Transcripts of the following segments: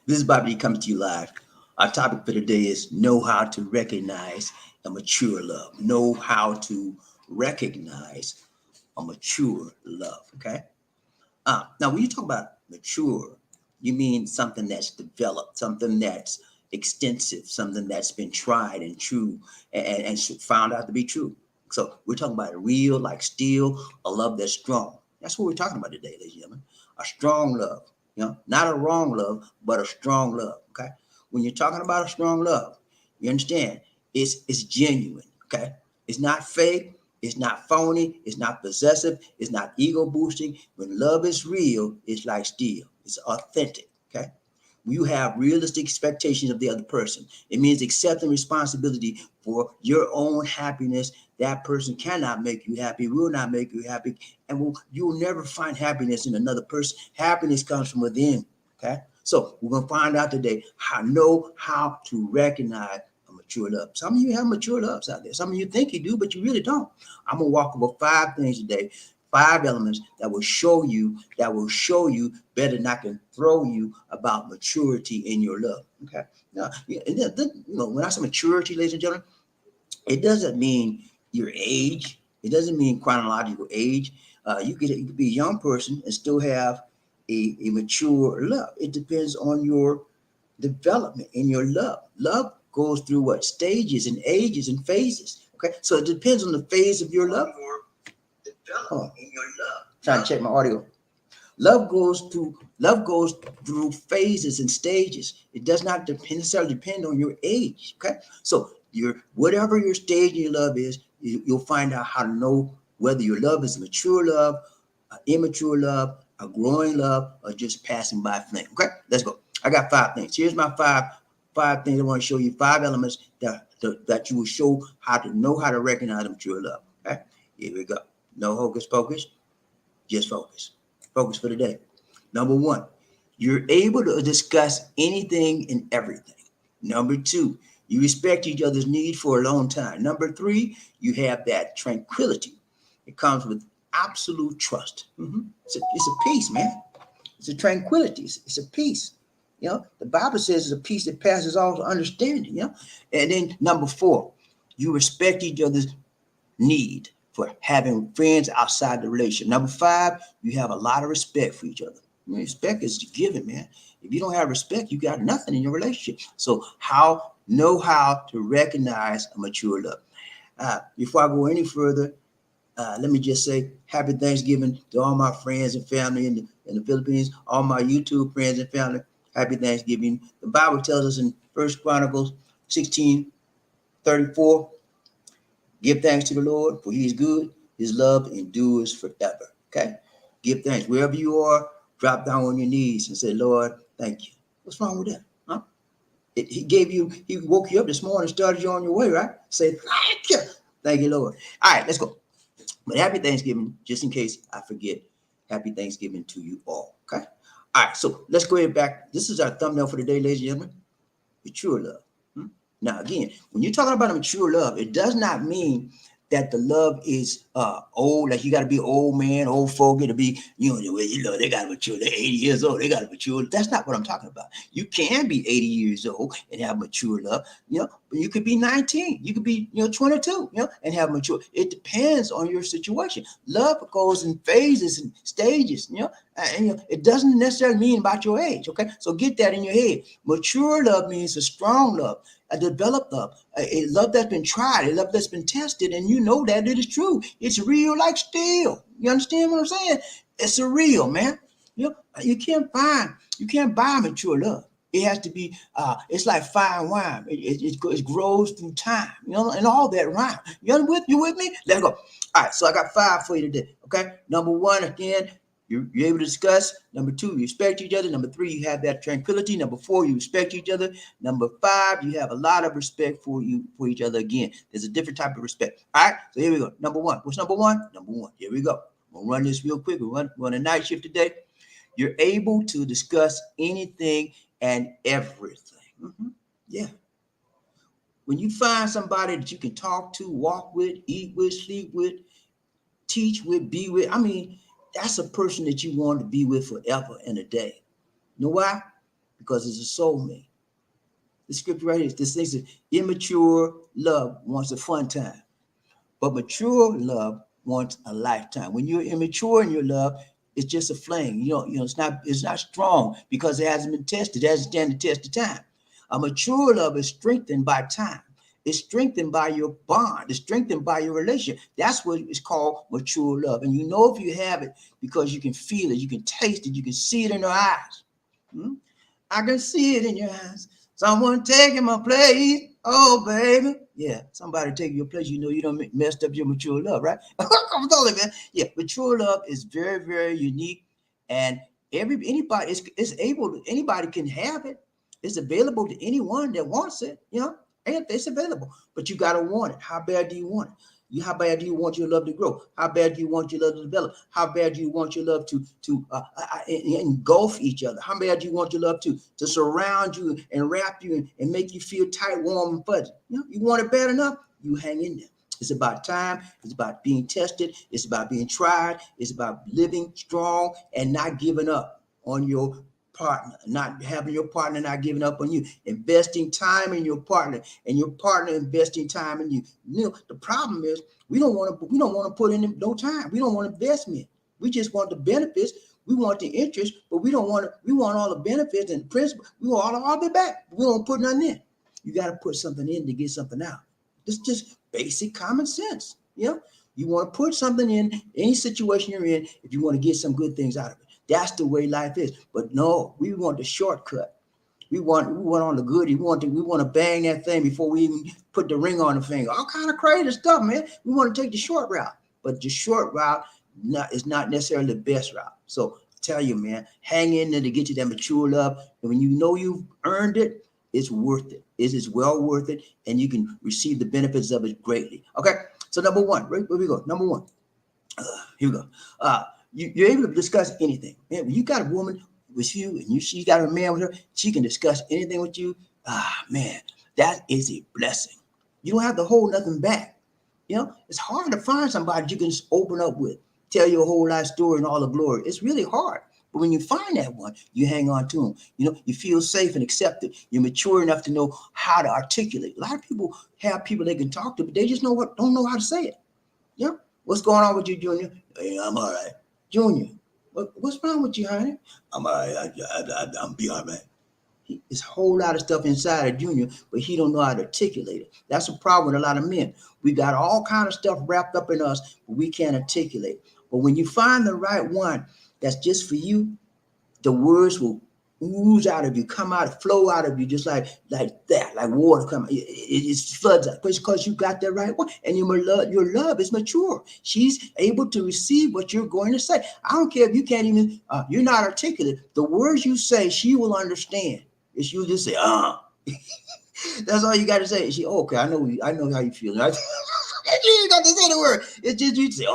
This is BobbieD coming to you live. Our topic for today is know how to recognize a mature love. Know how to recognize a mature love. Okay. Now, when you talk about mature, you mean something that's developed, something that's extensive, something that's been tried and true and found out to be true. So we're talking about a real, like steel, a love that's strong. That's what we're talking about today, ladies and gentlemen. A strong love, not a wrong love, but a strong love. Okay. When you're talking about a strong love, you understand it's genuine. Okay. It's not fake. It's not phony. It's not possessive. It's not ego boosting. When love is real, it's like steel. It's authentic. Okay. You have realistic expectations of the other person. It means accepting responsibility for your own happiness. That person cannot make you happy, will not make you happy, and you'll never find happiness in another person. Happiness comes from within. Okay. So we're gonna find out today how to recognize a mature love. Some of you have mature loves out there. Some of you think you do, but you really don't. I'm gonna walk over 5 things today, 5 elements that will show you better than I can throw you about maturity in your love. Okay. Now, when I say maturity, ladies and gentlemen, it doesn't mean your age. It doesn't mean chronological age. You could be a young person and still have a mature love. It depends on your development in your love. Love goes through what stages and ages and phases. Okay, so it depends on the phase of your love. Oh, trying to check my audio. Love goes through phases and stages. It does not necessarily depend on your age. Okay, so your whatever your stage in your love is, you'll find out how to know whether your love is a mature love, an immature love, a growing love, or just passing by flame. Okay, let's go. I got 5 things. Here's my five things I want to show you. 5 elements that you will show how to know how to recognize a mature love. Okay, here we go. No hocus pocus, just focus. Focus for today. Number one, you're able to discuss anything and everything. Number two, you respect each other's need for a long time. Number three, you have that tranquility. It comes with absolute trust. It's a peace, man. It's a tranquility. It's a peace. The Bible says it's a peace that passes all understanding. And then number four, you respect each other's need for having friends outside the relationship. Number five, you have a lot of respect for each other. Respect is given, man. If you don't have respect, you got nothing in your relationship. So know how to recognize a mature love. Before I go any further, let me just say happy Thanksgiving to all my friends and family in the Philippines, all my YouTube friends and family. Happy Thanksgiving. The Bible tells us in First Chronicles 16:34. Give thanks to the Lord, for he is good. His love endures forever. Okay? Give thanks. Wherever you are, drop down on your knees and say, Lord, thank you. What's wrong with that? Huh? He woke you up this morning, started you on your way, right? Say, thank you. Thank you, Lord. All right, let's go. But happy Thanksgiving, just in case I forget. Happy Thanksgiving to you all. Okay? All right, so let's go ahead back. This is our thumbnail for today, ladies and gentlemen. Mature love. Now, again, when you're talking about a mature love, it does not mean that the love is old, like you got to be old man, old fogey to be, they got to mature. They're 80 years old. They got to mature. That's not what I'm talking about. You can be 80 years old and have mature love, but you could be 19. You could be, 22, and have mature. It depends on your situation. Love goes in phases and stages, and it doesn't necessarily mean about your age. Okay. So get that in your head. Mature love means a strong love, a developed love, a love that's been tried, a love that's been tested, and you know that it is true. It's real like steel. You understand what I'm saying? It's a real, man. You can't buy mature love. It has to be, it's like fine wine. It grows through time, and all that rhyme. You with me? Let's go. All right, so I got 5 for you today, okay? Number 1, again, you're able to discuss. Number 2, you respect each other. Number 3, you have that tranquility. Number 4, you respect each other. Number 5, you have a lot of respect for each other. Again, there's a different type of respect. All right, so here we go. Number 1. What's number 1? Number 1. Here we go. We'll run this real quick. We're on a night shift today. You're able to discuss anything and everything. Yeah. When you find somebody that you can talk to, walk with, eat with, sleep with, teach with, be with, that's a person that you want to be with forever and a day. You know why? because it's a soulmate. The scripture right here, this thing says, immature love wants a fun time, but mature love wants a lifetime. When you're immature in your love, it's just a flame. It's not strong because it hasn't been tested. It hasn't stand the test of time. A mature love is strengthened by time. It's strengthened by your bond. It's strengthened by your relationship. That's what it's called mature love. And you know if you have it because you can feel it, you can taste it, you can see it in their eyes. Hmm? I can see it in your eyes. Someone taking my place. Oh, baby. Yeah, somebody taking your place. You know you don't messed up your mature love, right? I'm telling you, man. Yeah, mature love is very, very unique, and anybody is able to. Anybody can have it. It's available to anyone that wants it. And it's available, but you gotta want it. How bad do you want it? How bad do you want your love to grow? How bad do you want your love to develop? How bad do you want your love to engulf each other? How bad do you want your love to surround you and wrap you and make you feel tight, warm, and fuzzy? You want it bad enough, you hang in there. It's about time. It's about being tested. It's about being tried. It's about living strong and not giving up on your partner, not having your partner not giving up on you, investing time in your partner, and your partner investing time in you. The problem is we don't want to put in no time. We don't want investment. We just want the benefits. We want the interest, but we don't want we want all the benefits and principal. We want all of it back. We don't put nothing in. You got to put something in to get something out. It's just basic common sense. You want to put something in any situation you're in if you want to get some good things out of it. That's the way life is. But no, we want the shortcut. We want on the goodie. We want to bang that thing before we even put the ring on the finger. All kind of crazy stuff, man. We want to take the short route, but the short route is not necessarily the best route. So I tell you, man, hang in there to get you that mature love. And when you know you've earned it, it's worth it. It is well worth it, and you can receive the benefits of it greatly. Okay, so number one, right where we go. Number one, here we go. You're able to discuss anything. Man, when you got a woman with you and she got a man with her, she can discuss anything with you. Man, that is a blessing. You don't have to hold nothing back. It's hard to find somebody you can just open up with, tell your whole life story and all the glory. It's really hard. But when you find that one, you hang on to them. You feel safe and accepted. You're mature enough to know how to articulate. A lot of people have people they can talk to, but they just don't know how to say it. What's going on with you, Junior? Hey, I'm all right. Junior, what's wrong with you, honey? I'm all right. I'm be all right. There's a whole lot of stuff inside of Junior, but he don't know how to articulate it. That's a problem with a lot of men. We got all kind of stuff wrapped up in us, but we can't articulate. But when you find the right one that's just for you, the words will ooze out of you, come out, flow out of you, just like that, like water coming. It floods out because you got that right one, and your love is mature. She's able to receive what you're going to say. I don't care if you can't even, you're not articulate. The words you say, she will understand. If you just say, that's all you got to say. She, okay, I know how you feel. Right? You ain't got to say the word. It's just you say,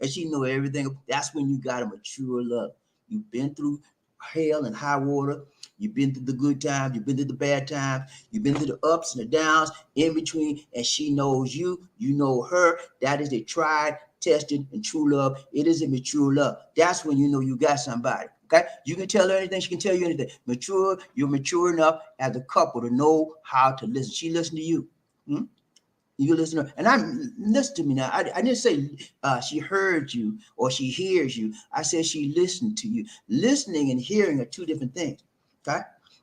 and she know everything. That's when you got a mature love. You've been through hell and high water. You've been through the good times. You've been through the bad times. You've been through the ups and the downs in between. And she knows you. You know her. That is a tried, tested, and true love. It is a mature love. That's when you know you got somebody. Okay, you can tell her anything. She can tell you anything. Mature. You're mature enough as a couple to know how to listen. She listens to you. You listen to her. And listen to me now. I didn't say she heard you or she hears you. I said she listened to you. Listening and hearing are two different things. Okay,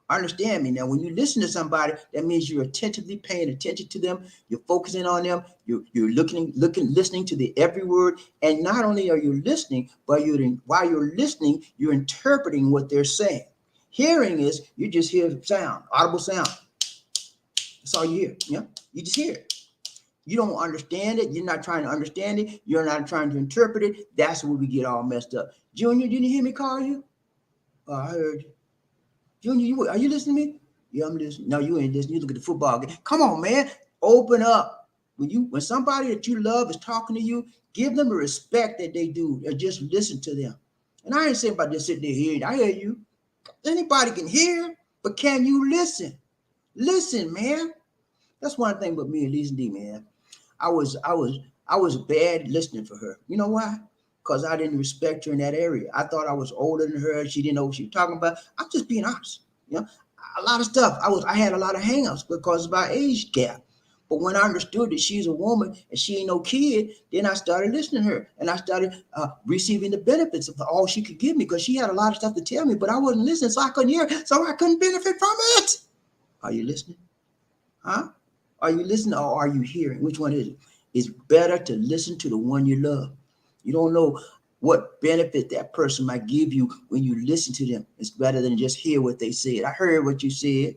understand me now. When you listen to somebody, that means you're attentively paying attention to them. You're focusing on them. You're listening to the every word. And not only are you listening, but while you're listening, you're interpreting what they're saying. Hearing is you just hear sound, audible sound. That's all you hear. You just hear it. You don't understand it. You're not trying to understand it. You're not trying to interpret it. That's where we get all messed up. Junior, didn't you hear me call you? Oh, I heard you. Junior, are you listening to me? Yeah, I'm listening. No, you ain't listening. You look at the football game. Come on, man. Open up. When somebody that you love is talking to you, give them the respect that they do and just listen to them. And I ain't saying about just sitting there hearing. I hear you. Anybody can hear, but can you listen? Listen, man. That's one thing with me and Lisa D, man. I was bad listening for her. You know why? Because I didn't respect her in that area. I thought I was older than her. She didn't know what she was talking about. I'm just being honest. A lot of stuff. I had a lot of hangups because of our age gap. But when I understood that she's a woman and she ain't no kid, then I started listening to her and I started receiving the benefits of all she could give me because she had a lot of stuff to tell me, but I wasn't listening, so I couldn't hear, so I couldn't benefit from it. Are you listening? Huh? Are you listening or are you hearing? Which one is it? It's better to listen to the one you love. You don't know what benefit that person might give you when you listen to them. It's better than just hear what they said. I heard what you said. You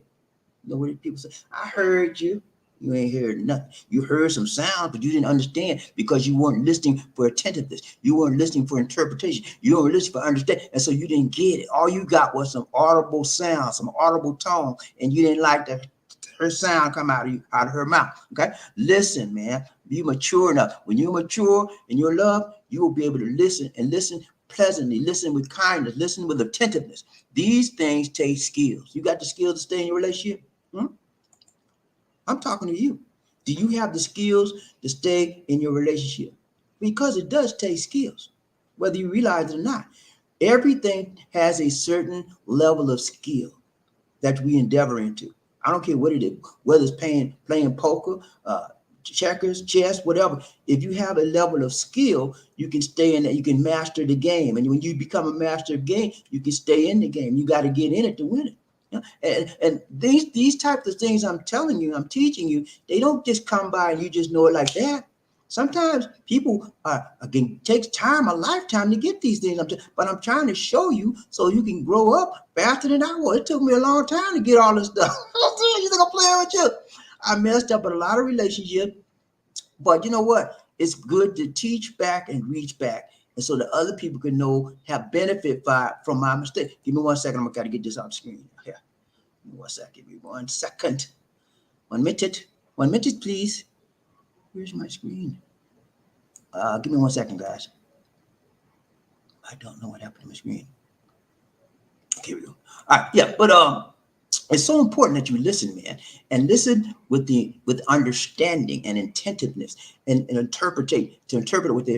know what people say? I heard you. You ain't heard nothing. You heard some sound, but you didn't understand because you weren't listening for attentiveness. You weren't listening for interpretation. You weren't listening for understanding. And so you didn't get it. All you got was some audible sound, some audible tone, and you didn't like that her sound come out of her mouth. Okay. Listen, man. Be mature enough. When you're mature in your love, you will be able to listen and listen pleasantly, listen with kindness, listen with attentiveness. These things take skills. You got the skills to stay in your relationship? Hmm? I'm talking to you. Do you have the skills to stay in your relationship? Because it does take skills, whether you realize it or not. Everything has a certain level of skill that we endeavor into. I don't care what it is, whether it's playing poker, checkers, chess, whatever. If you have a level of skill, you can stay in that. You can master the game, and when you become a master of game, you can stay in the game. You got to get in it to win it. You know? And these types of things I'm telling you, I'm teaching you, they don't just come by and you just know it like that. Sometimes people again takes time, a lifetime to get these things. But I'm trying to show you so you can grow up faster than I was. It took me a long time to get all this stuff. You think I'm playing with you? I messed up in a lot of relationships, but you know what? It's good to teach back and reach back, and so that other people can know, have benefit from my mistake. Give me 1 second. I'm gonna get this on the screen. Here, give me 1 second. Give me 1 second. 1 minute. 1 minute, please. Where's my screen? Give me 1 second, guys. I don't know what happened to my screen. Okay, here we go. All right, yeah, but it's so important that you listen, man, and listen with understanding and attentiveness and interpret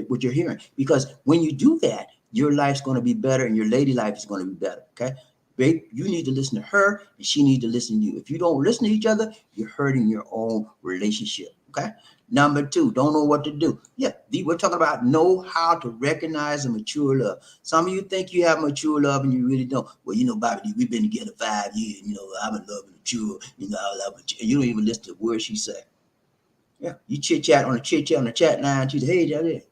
what you're hearing. Because when you do that, your life's going to be better and your lady life is going to be better. Okay, babe, you need to listen to her and she needs to listen to you. If you don't listen to each other, you're hurting your own relationship. Okay. Number two, don't know what to do. Yeah, we're talking about know how to recognize a mature love. Some of you think you have mature love and you really don't. Well, you know, BobbieD, we've been together 5 years. You know, I'm in love with mature. You know, I love mature. You don't even listen to words she say. Yeah, you chit chat on the chat line. She say, hey, Johnny.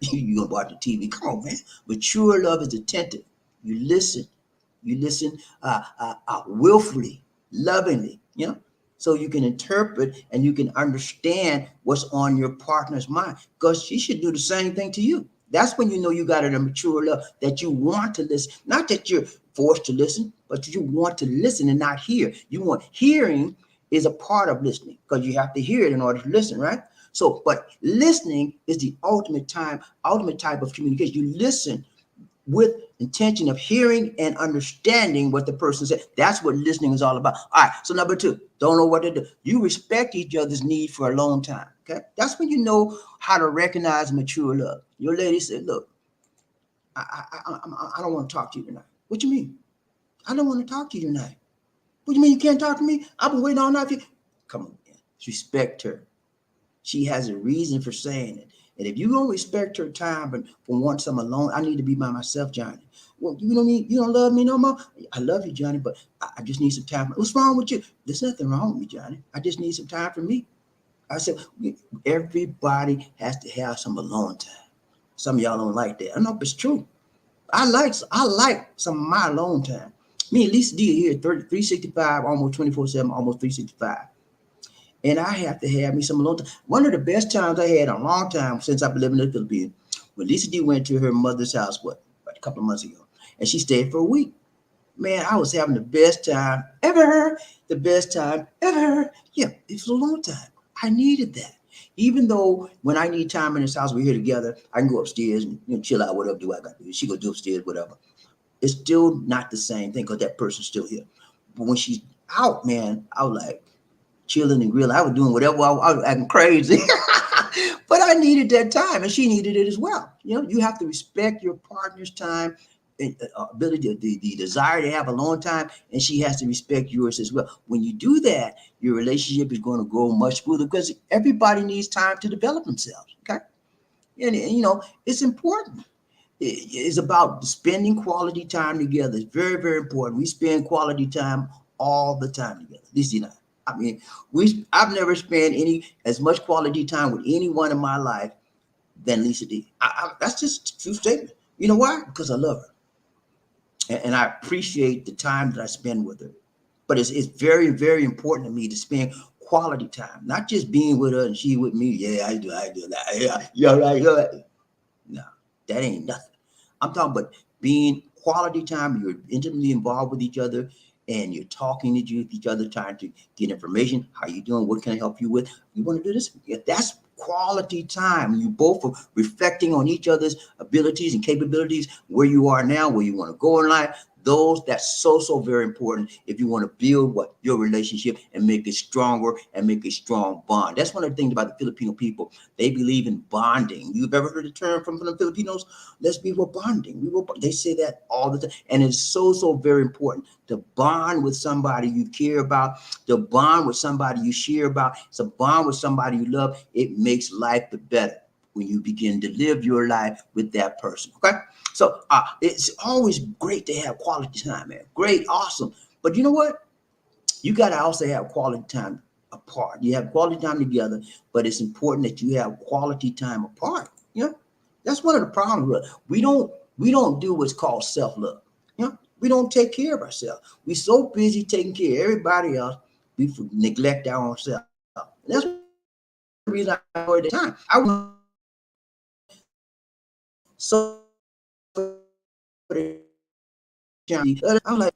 You gonna watch the TV? Come on, man. Mature love is attentive. You listen. You listen willfully, lovingly. You know. So you can interpret and you can understand what's on your partner's mind, because she should do the same thing to you. That's when you know you got a mature love, that you want to listen. Not that you're forced to listen, but you want to listen and not hear. You want hearing is a part of listening because you have to hear it in order to listen, right? So, but listening is the ultimate type of communication. You listen with intention of hearing and understanding what the person said. That's what listening is all about. All right. So number two, don't know what to do. You respect each other's need for a long time. Okay. That's when you know how to recognize mature love. Your lady said, look, I don't want to talk to you tonight. What you mean? I don't want to talk to you tonight. What do you mean you can't talk to me? I've been waiting all night for you. Come on, man. Respect her. She has a reason for saying it. And if you don't respect her time but for wanting something alone, I need to be by myself, Johnny. Well, you know what I mean? You don't love me no more? I love you, Johnny, but I just need some time. What's wrong with you? There's nothing wrong with me, Johnny. I just need some time for me. I said, everybody has to have some alone time. Some of y'all don't like that. I know, but it's true. I like some of my alone time. Me and Lisa D here, 365, almost 24/7, almost 365. And I have to have me some alone time. One of the best times I had in a long time since I've been living in the Philippines, when Lisa D went to her mother's house, a couple of months ago, and she stayed for a week. Man, I was having the best time ever. The best time ever. Yeah, it was a long time. I needed that. Even though when I need time in this house, we're here together, I can go upstairs and chill out, whatever do I got to do. She go do upstairs, whatever. It's still not the same thing because that person's still here. But when she's out, man, I was like, chilling and grilling. I was doing whatever. I was acting crazy. But I needed that time and she needed it as well. You know, you have to respect your partner's time ability, the desire to have a long time, and she has to respect yours as well. When you do that, your relationship is going to grow much smoother because everybody needs time to develop themselves. Okay, and you know it's important. It's about spending quality time together. It's very, very important. We spend quality time all the time together. This is not. I mean, I've never spent any as much quality time with anyone in my life than Lisa D. That's just a true statement. You know why? Because I love her, and I appreciate the time that I spend with her. But it's very, very important to me to spend quality time, not just being with her and she with me. Yeah, I do that. Yeah, you're right. You're right. No, that ain't nothing. I'm talking about being quality time. You're intimately involved with each other, and you're talking to each other, trying to get information. How you doing? What can I help you with? You want to do this? Yeah, that's quality time. You both are reflecting on each other's abilities and capabilities, where you are now, where you want to go in life. That's so very important if you want to build your relationship and make it stronger and make a strong bond. That's one of the things about the Filipino people. They believe in bonding. You've ever heard the term from the Filipinos? Let's be we're bonding. They say that all the time, and it's so very important to bond with somebody you care about, to bond with somebody you share about, to bond with somebody you love. It makes life the better when you begin to live your life with that person. Okay. So it's always great to have quality time, man. Great, awesome. But you know what? You got to also have quality time apart. You have quality time together, but it's important that you have quality time apart. You know, that's one of the problems. We don't do what's called self love. You know, we don't take care of ourselves. We're so busy taking care of everybody else, we neglect our own self. And that's one of the reasons I enjoyed the time. I was so I'm like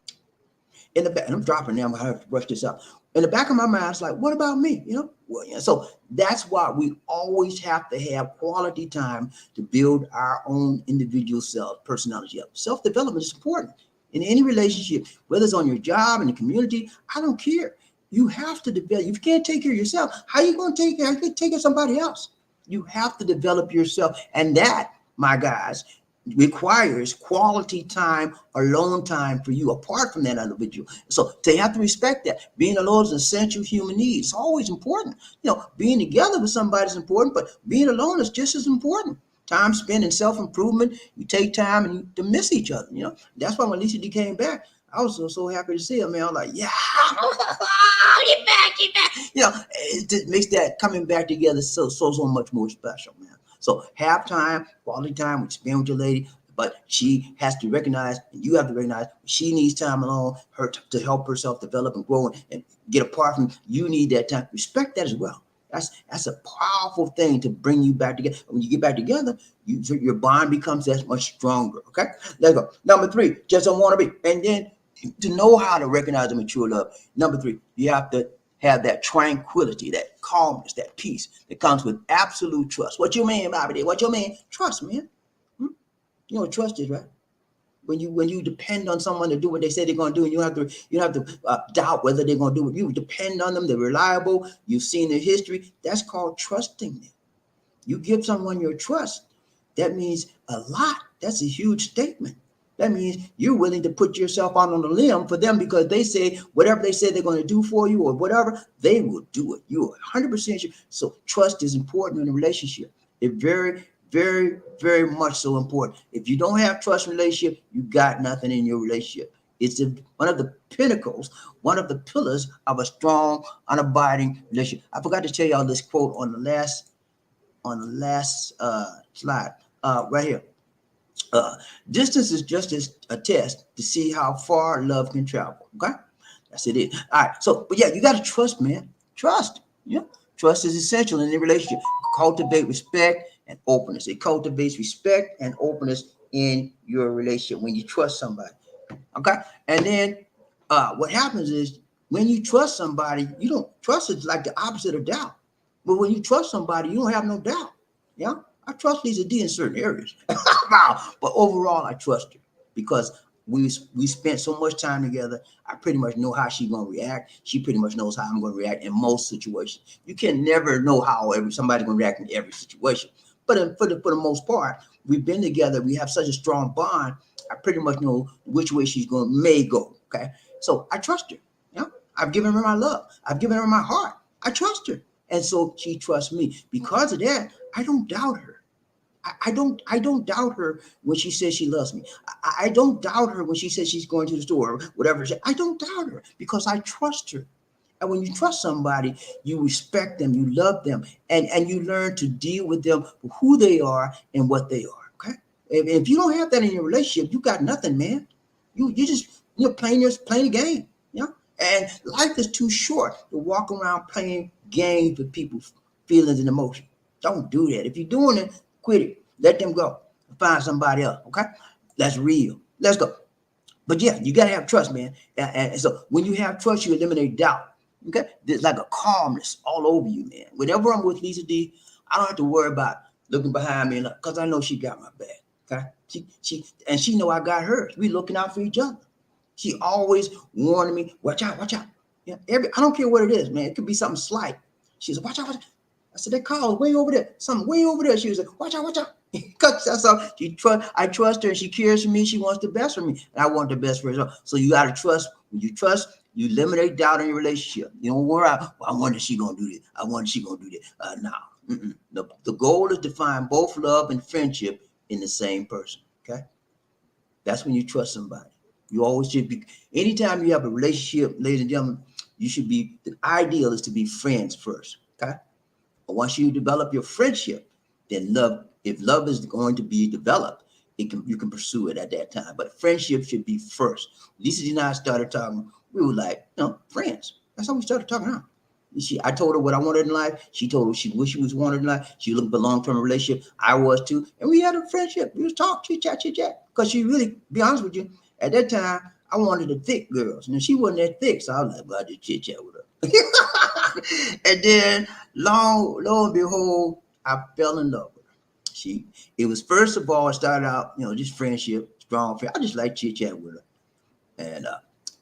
in the back, and I'm dropping now. I'm gonna have to brush this out. In the back of my mind, it's like, what about me? You know, well, yeah. So that's why we always have to have quality time to build our own individual self, personality up. Self development is important in any relationship, whether it's on your job in the community. I don't care. You have to develop. If you can't take care of yourself, how are you going to take care? How you take care of somebody else? You have to develop yourself, and that, my guys, requires quality time, alone time for you apart from that individual. So they have to respect that. Being alone is an essential human need. It's always important. You know, being together with somebody is important, but being alone is just as important. Time spent in self-improvement, you take time and you to miss each other. You know, that's why when Lisa D came back, I was so happy to see her, man. I was like, yeah, get back, get back. You know, it just makes that coming back together so much more special, man. So have time, quality time, we spend with your lady, but she has to recognize, and you have to recognize, she needs time alone, her to help herself develop and grow and get apart from you. Need that time. Respect that as well. That's a powerful thing to bring you back together. When you get back together, your bond becomes that much stronger. Okay, let's go. Number 3, just don't want to be, and then to know how to recognize the mature love. Number 3, you have to have that tranquility, that calmness, that peace that comes with absolute trust. What you mean, BobbieD? What you mean? Trust, man. Hmm? You know what trust is, right? When you depend on someone to do what they say they're going to do, and you don't have to doubt whether they're going to do it. You depend on them. They're reliable. You've seen their history. That's called trusting them. You give someone your trust. That means a lot. That's a huge statement. That means you're willing to put yourself out on the limb for them because they say whatever they say they're going to do for you or whatever, they will do it. You're 100% sure. So trust is important in a relationship. It very much so important. If you don't have trust in a relationship, you got nothing in your relationship. It's one of the pinnacles, one of the pillars of a strong, unabiding relationship. I forgot to tell y'all this quote on the last slide right here. Distance is just a test to see how far love can travel. Okay, that's it. All right. So, but yeah, you got to trust, man. Trust. Yeah, trust is essential in a relationship. Cultivate respect and openness. It cultivates respect and openness in your relationship when you trust somebody. Okay, and then what happens is when you trust somebody, you don't trust is like the opposite of doubt. But when you trust somebody, you don't have no doubt. Yeah, I trust Lisa D in certain areas, but overall, I trust her because we spent so much time together. I pretty much know how she's gonna react. She pretty much knows how I'm gonna react in most situations. You can never know how somebody's gonna react in every situation, but for the most part, we've been together. We have such a strong bond, I pretty much know which way she's going may go. Okay, so I trust her. You know, I've given her my love. I've given her my heart. I trust her, and so she trusts me. Because of that, I don't doubt her. I don't doubt her when she says she loves me. I don't doubt her when she says she's going to the store or whatever. I don't doubt her because I trust her. And when you trust somebody, you respect them, you love them, and you learn to deal with them for who they are and what they are. Okay. If you don't have that in your relationship, you got nothing, man. You just playing a game. You know? And life is too short to walk around playing games with people's feelings and emotions. Don't do that. If you're doing it, quit it. Let them go. Find somebody else. Okay? That's real. Let's go. But yeah, you gotta have trust, man. And so when you have trust, you eliminate doubt. Okay, there's like a calmness all over you, man. Whenever I'm with Lisa D, I don't have to worry about looking behind me because I know she got my back. Okay, she know I got hers. We looking out for each other. She always warning me, watch out, watch out. Yeah, I don't care what it is, man. It could be something slight. She said, watch out, watch out. I said, that car is way over there. Something way over there. She was like, watch out, watch out. Because that's all. I trust her. She cares for me. She wants the best for me. And I want the best for her. So you got to trust. When you trust, you eliminate doubt in your relationship. You don't worry out, well, I wonder if she going to do this. I wonder if she going to do that. No. The goal is to find both love and friendship in the same person. Okay? That's when you trust somebody. You always should be, anytime you have a relationship, ladies and gentlemen, you should be, the ideal is to be friends first. Okay? But once you develop your friendship, then love, if love is going to be developed, you can pursue it at that time. But friendship should be first. Lisa and I started talking, we were like, friends. That's how we started talking now. I told her what I wanted in life. She told her she wished she was wanted in life. She looked for a long-term relationship. I was too. And we had a friendship. We was talk, chit chat. Because she really, be honest with you, at that time, I wanted the thick girls. And she wasn't that thick. So I was like, well, I just chit chat with her. And then lo and behold, I fell in love with her. It was first of all, it started out, just friendship, strong friend. I just like chit chat with her. And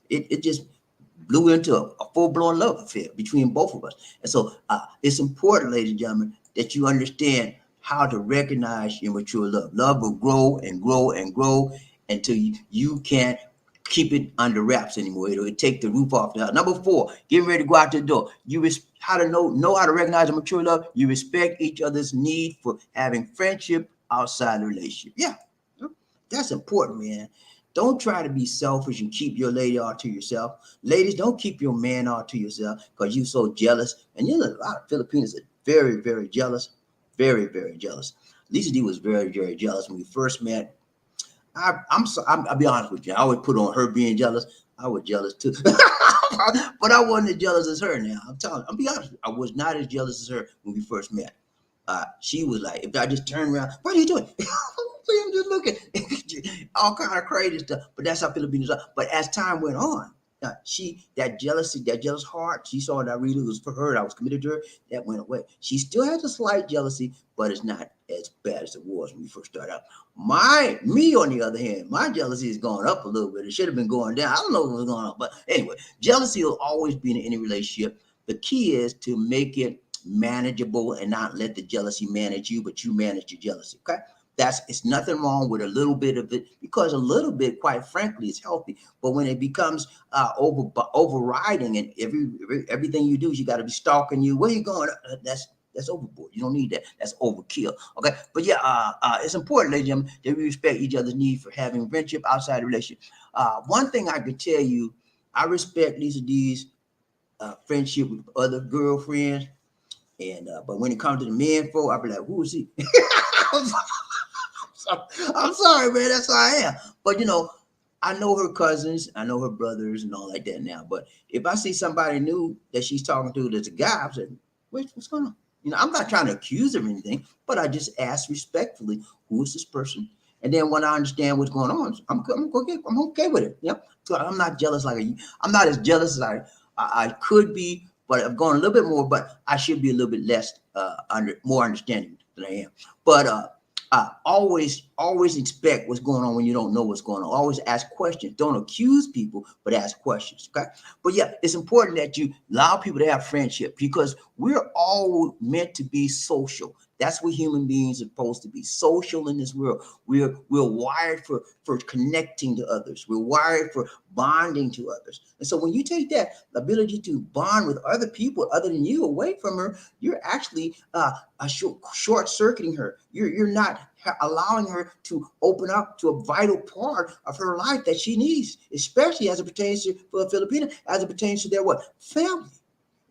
it just blew into a full-blown love affair between both of us. And so it's important, ladies and gentlemen, that you understand how to recognize your mature love. Love will grow and grow and grow until you can't keep it under wraps anymore. It'll take the roof off the house. Number 4, getting ready to go out the door. How to know how to recognize a mature love. You respect each other's need for having friendship outside the relationship. Yeah, that's important, man. Don't try to be selfish and keep your lady all to yourself. Ladies, don't keep your man all to yourself because you're so jealous. And a lot of Filipinos are very, very jealous. Very, very jealous. Lisa D was very, very jealous when we first met. I'll be honest with you. I would put on her being jealous. I was jealous too. But I wasn't as jealous as her now. I'll be honest with you. I was not as jealous as her when we first met. She was like, if I just turn around, what are you doing? I'm just looking, all kind of crazy stuff. But that's how Filipinos are. But as time went on, that jealousy, that jealous heart, she saw that I really was for her. I was committed to her. That went away. She still has a slight jealousy, but it's not as bad as it was when we first started out. Me on the other hand, my jealousy is going up a little bit. It should have been going down. I don't know what was going on, but anyway, jealousy will always be in any relationship. The key is to make it manageable and not let the jealousy manage you, but you manage your jealousy. Okay. It's nothing wrong with a little bit of it because a little bit, quite frankly, is healthy. But when it becomes overriding and everything you do, you got to be stalking you. Where you going? That's overboard. You don't need that. That's overkill. Okay. But yeah, it's important, ladies and gentlemen, that we respect each other's need for having friendship outside the relationship. One thing I could tell you, I respect Lisa D's friendship with other girlfriends. And but when it comes to the men folk, I'll be like, who is he? I'm sorry, man. That's how I am. But I know her cousins, I know her brothers, and all like that now. But if I see somebody new that she's talking to that's a guy, I say, what's going on? I'm not trying to accuse her of anything, but I just ask respectfully, who is this person? And then when I understand what's going on, I'm okay with it. So I'm not jealous I'm not as jealous as I could be, but I've gone a little bit more. But I should be a little bit less more understanding than I am. But always Always expect what's going on when you don't know what's going on. Always ask questions. Don't accuse people, but ask questions. Okay. But yeah, it's important that you allow people to have friendship because we're all meant to be social. That's what human beings are supposed to be, social in this world. We're wired for connecting to others. We're wired for bonding to others. And so when you take that ability to bond with other people other than you away from her, you're actually short circuiting her. You're not allowing her to open up to a vital part of her life that she needs, especially as it pertains to for a Filipino, as it pertains to their what family.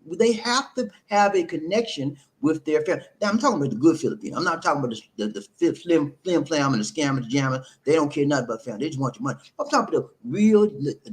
They have to have a connection with their family. Now, I'm talking about the good Filipino. I'm not talking about the flim flam and the scammer, the jammer. They don't care nothing about family. They just want your money. I'm talking about the real,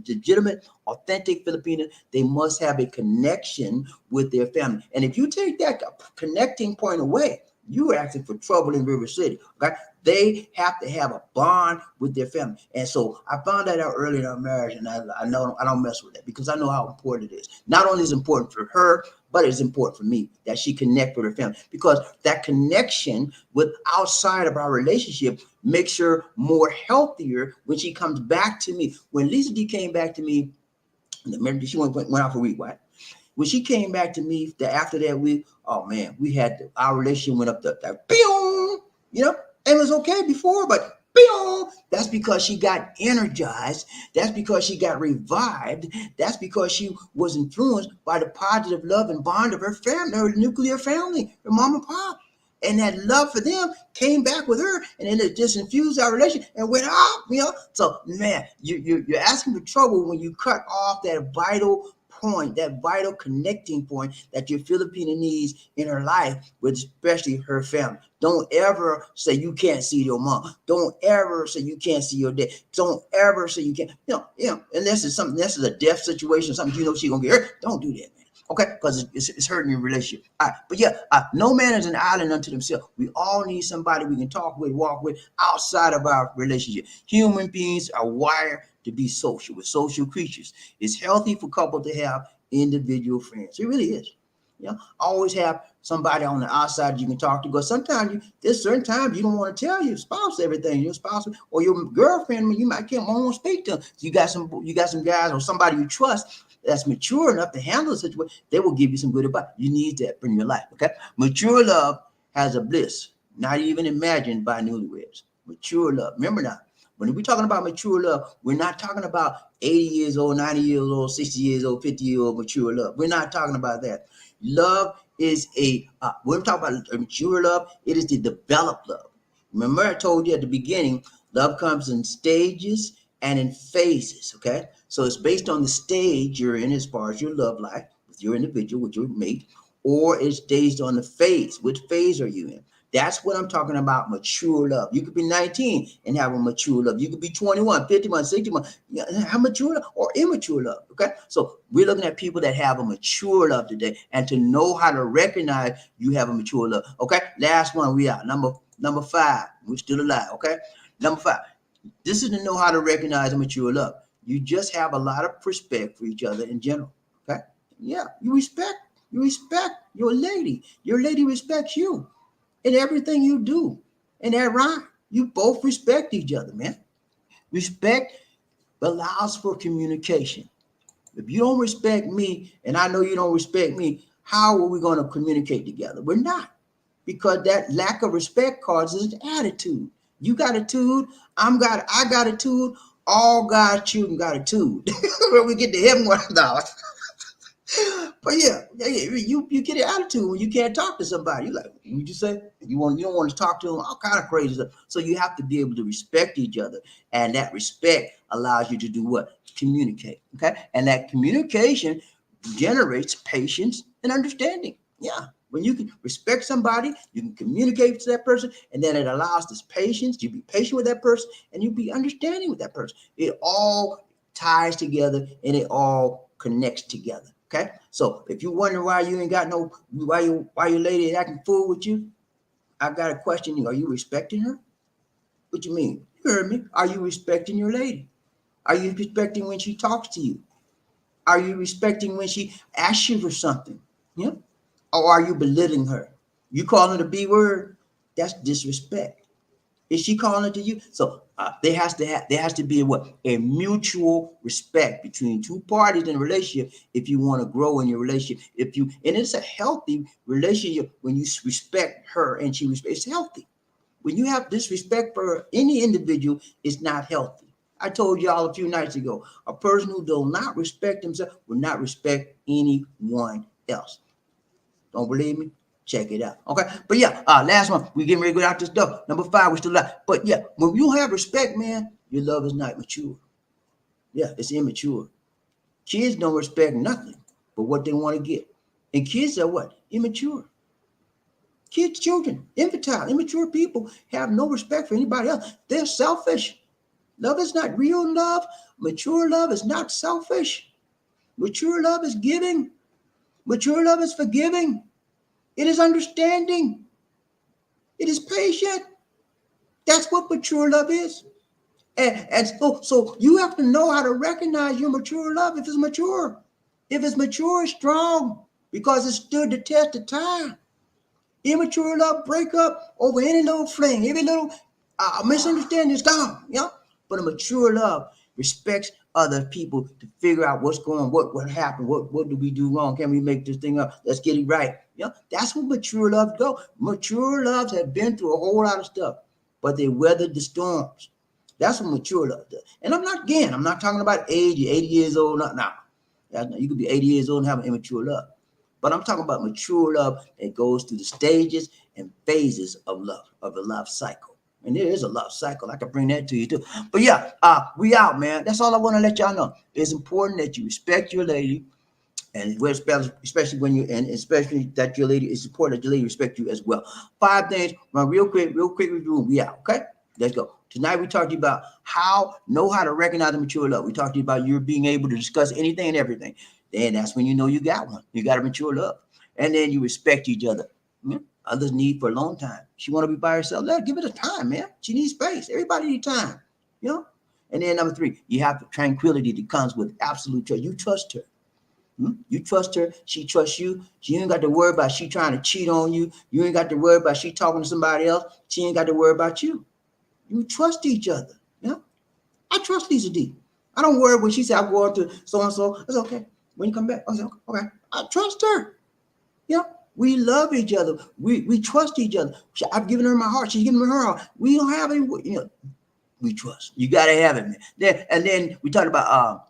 legitimate, authentic Filipino. They must have a connection with their family. And if you take that connecting point away, you are asking for trouble in River City. Okay, they have to have a bond with their family, and so I found that out early in our marriage, and I know I don't mess with that because I know how important it is. Not only is it important for her, but it's important for me that she connect with her family because that connection with outside of our relationship makes her more healthier when she comes back to me. When Lisa D came back to me, remember she went out for a week, right? When she came back to me after that week, oh man, we had our relationship went up the you know, it was okay before, but that's because she got energized. That's because she got revived. That's because she was influenced by the positive love and bond of her family, her nuclear family, her mom and pop. And that love for them came back with her, and then it just infused our relation and went up, you know. So, man, you're asking for trouble when you cut off that vital point, that vital connecting point that your Filipina needs in her life, with especially her family. Don't ever say you can't see your mom. Don't ever say you can't see your dad. Don't ever say you can't, unless it's something, unless it's a death situation, something you know she's gonna get hurt. Don't do that, man. Okay, because it's hurting your relationship. All right, but yeah, no man is an island unto themselves. We all need somebody we can talk with, walk with outside of our relationship. Human beings are wired to be social. We're social creatures. It's healthy for couples to have individual friends. It really is. Always have somebody on the outside you can talk to. Because sometimes there's certain times you don't want to tell your spouse everything. Your spouse or your girlfriend, you might can't want to speak to them. So you got some guys or somebody you trust that's mature enough to handle the situation. They will give you some good advice. You need that in your life. Okay, mature love has a bliss not even imagined by newlyweds. Mature love. Remember now, when we're talking about mature love, we're not talking about 80 years old, 90 years old, 60 years old, 50-year-old mature love. We're not talking about that. Love is when we're talking about mature love, it is the developed love. Remember, I told you at the beginning, love comes in stages and in phases, okay? So it's based on the stage you're in as far as your love life, with your individual, with your mate, or it's based on the phase. Which phase are you in? That's what I'm talking about, mature love. You could be 19 and have a mature love. You could be 21, 51, 61, have mature love or immature love, okay? So we're looking at people that have a mature love today and to know how to recognize you have a mature love, okay? Last one, we are number 5. We're still alive, okay? Number 5. This is to know how to recognize a mature love. You just have a lot of respect for each other in general, okay? Yeah, you respect your lady. Your lady respects you in everything you do. And that right, you both respect each other, man. Respect allows for communication. If you don't respect me, and I know you don't respect me, how are we going to communicate together? We're not, because that lack of respect causes attitude. You got a tude, I got a tude, all God children got a tude. When we get to heaven $1. But yeah, you get an attitude when you can't talk to somebody. You like, what you say? You don't want to talk to them, all kind of crazy stuff. So you have to be able to respect each other, and that respect allows you to do what? Communicate. Okay, and that communication generates patience and understanding. Yeah, when you can respect somebody, you can communicate to that person, and then it allows this patience. You be patient with that person, and you be understanding with that person. It all ties together, and it all connects together. Okay, so if you wonder why you ain't got no, why your lady acting fool with you, I got a question. Are you respecting her? What you mean? You heard me. Are you respecting your lady? Are you respecting when she talks to you? Are you respecting when she asks you for something? Yeah. Or are you belittling her? You calling her the B word? That's disrespect. Is she calling it to you? So there has to be a mutual respect between two parties in a relationship if you want to grow in your relationship. And it's a healthy relationship when you respect her and she respects. It's healthy. When you have disrespect for any individual, it's not healthy. I told y'all a few nights ago, a person who does not respect himself will not respect anyone else. Don't believe me? Check it out. Okay. But yeah, last one. We getting ready to go out this door. Number 5, we still alive. But yeah, when you have respect, man, your love is not mature. Yeah, it's immature. Kids don't respect nothing but what they want to get. And kids are what? Immature. Kids, children, infantile, immature people have no respect for anybody else. They're selfish. Love is not real love. Mature love is not selfish. Mature love is giving. Mature love is forgiving. It is understanding. It is patient. That's what mature love is. And so you have to know how to recognize your mature love if it's mature. If it's mature, it's strong because it stood the test of time. Immature love break up over any little fling, every little misunderstanding is gone. You know? But a mature love respects other people to figure out what's going on, what happened, what do we do wrong? Can we make this thing up? Let's get it right. You know? That's what mature love go. Mature loves have been through a whole lot of stuff, but they weathered the storms. That's what mature love does. And I'm not talking about age, you're 80 years old, not now. You could be 80 years old and have an immature love. But I'm talking about mature love that goes through the stages and phases of love, of the love cycle. And there is a love cycle. I can bring that to you too. But yeah, we out, man. That's all I want to let y'all know. It's important that you respect your lady, and especially when you, and especially that your lady, it's important that your lady respect you as well. 5 things, run real quick review, and we out. Okay, let's go. Tonight we talked to you about how to recognize the mature love. We talked to you about you being able to discuss anything and everything. Then that's when you know you got one. You got a mature love. And then you respect each other. Others need for a long time. She want to be by herself. Let her give it a time, man. She needs space. Everybody needs time. You know? And then number 3, you have the tranquility that comes with absolute trust. You trust her. You trust her. She trusts you. She ain't got to worry about she trying to cheat on you. You ain't got to worry about she talking to somebody else. She ain't got to worry about you. You trust each other. You know? I trust Lisa D. I don't worry when she said I'm going to so-and-so. It's okay. When you come back, I said, okay. I trust her. You know, we love each other. We trust each other. I've given her my heart. She's given me her heart. We don't have any, we trust. You got to have it, man. Then we talked about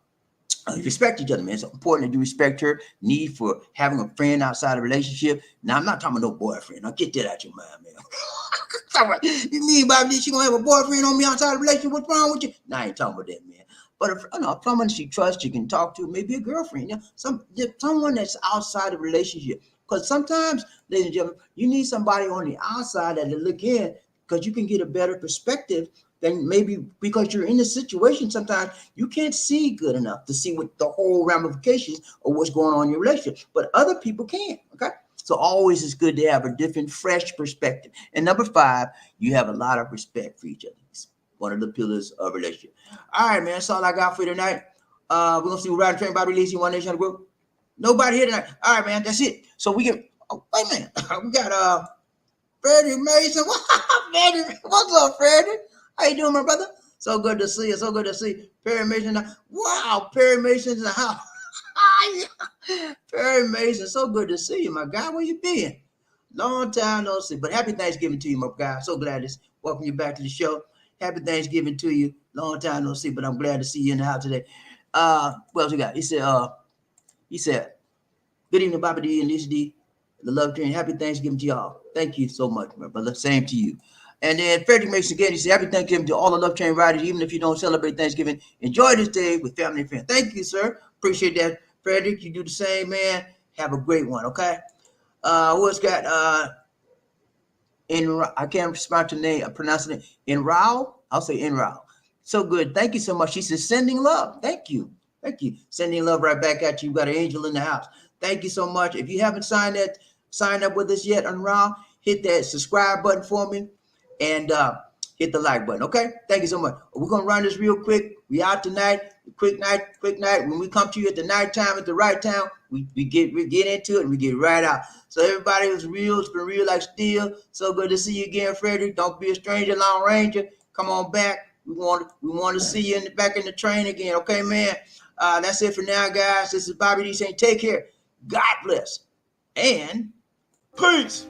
respect each other, man. It's important that you respect her. Need for having a friend outside a relationship. Now, I'm not talking about no boyfriend. Now, get that out your mind, man. You mean by me, she gonna have a boyfriend on me outside a relationship? What's wrong with you? Nah, I ain't talking about that, man. But if someone she trusts, you can talk to, maybe a girlfriend, someone that's outside the relationship. Because sometimes, ladies and gentlemen, you need somebody on the outside that look in, because you can get a better perspective than maybe because you're in the situation. Sometimes you can't see good enough to see what the whole ramifications of what's going on in your relationship, but other people can. Okay. So always it's good to have a different, fresh perspective. And number 5, you have a lot of respect for each other. It's one of the pillars of relationship. All right, man. That's all I got for you tonight. We're gonna see what Riding Train by releasing One Nation Group. Nobody here tonight. All right, man. That's it. So we get. Oh, wait a minute. We got Freddie Mason. Freddie, what's up, Freddie? How you doing, my brother? So good to see you. So good to see you. Perry Mason. Wow, Perry Mason's in the house. Perry Mason, so good to see you, my guy. Where you been? Long time no see. But happy Thanksgiving to you, my guy. So glad to welcome you back to the show. Happy Thanksgiving to you. Long time no see, but I'm glad to see you in the house today. What else we got? He said, good evening, BobbieD and Lisa D. The Love Train. Happy Thanksgiving to y'all. Thank you so much, my brother. Same to you. And then Frederick makes again. He said, happy Thanksgiving to all the Love Train riders, even if you don't celebrate Thanksgiving. Enjoy this day with family and friends. Thank you, sir. Appreciate that. Frederick, you do the same, man. Have a great one, okay? Who else got I can't respond to name, pronouncing it Enrao. I'll say Enrao. So good. Thank you so much. She says, sending love. Thank you. Thank you. Sending love right back at you. You got an angel in the house. Thank you so much. If you haven't signed up with us yet, Enrao, hit that subscribe button for me and hit the like button. Okay, thank you so much. We're gonna run this real quick. We out tonight. Quick night. When we come to you at the night time, at the right time, we get into it and we get right out. So everybody was real. It's been real like steel. So good to see you again, Frederick. Don't be a stranger, Long Ranger. Come on back. We want to see you back in the train again. Okay, man. That's it for now, guys. This is BobbieD saying take care. God bless and peace.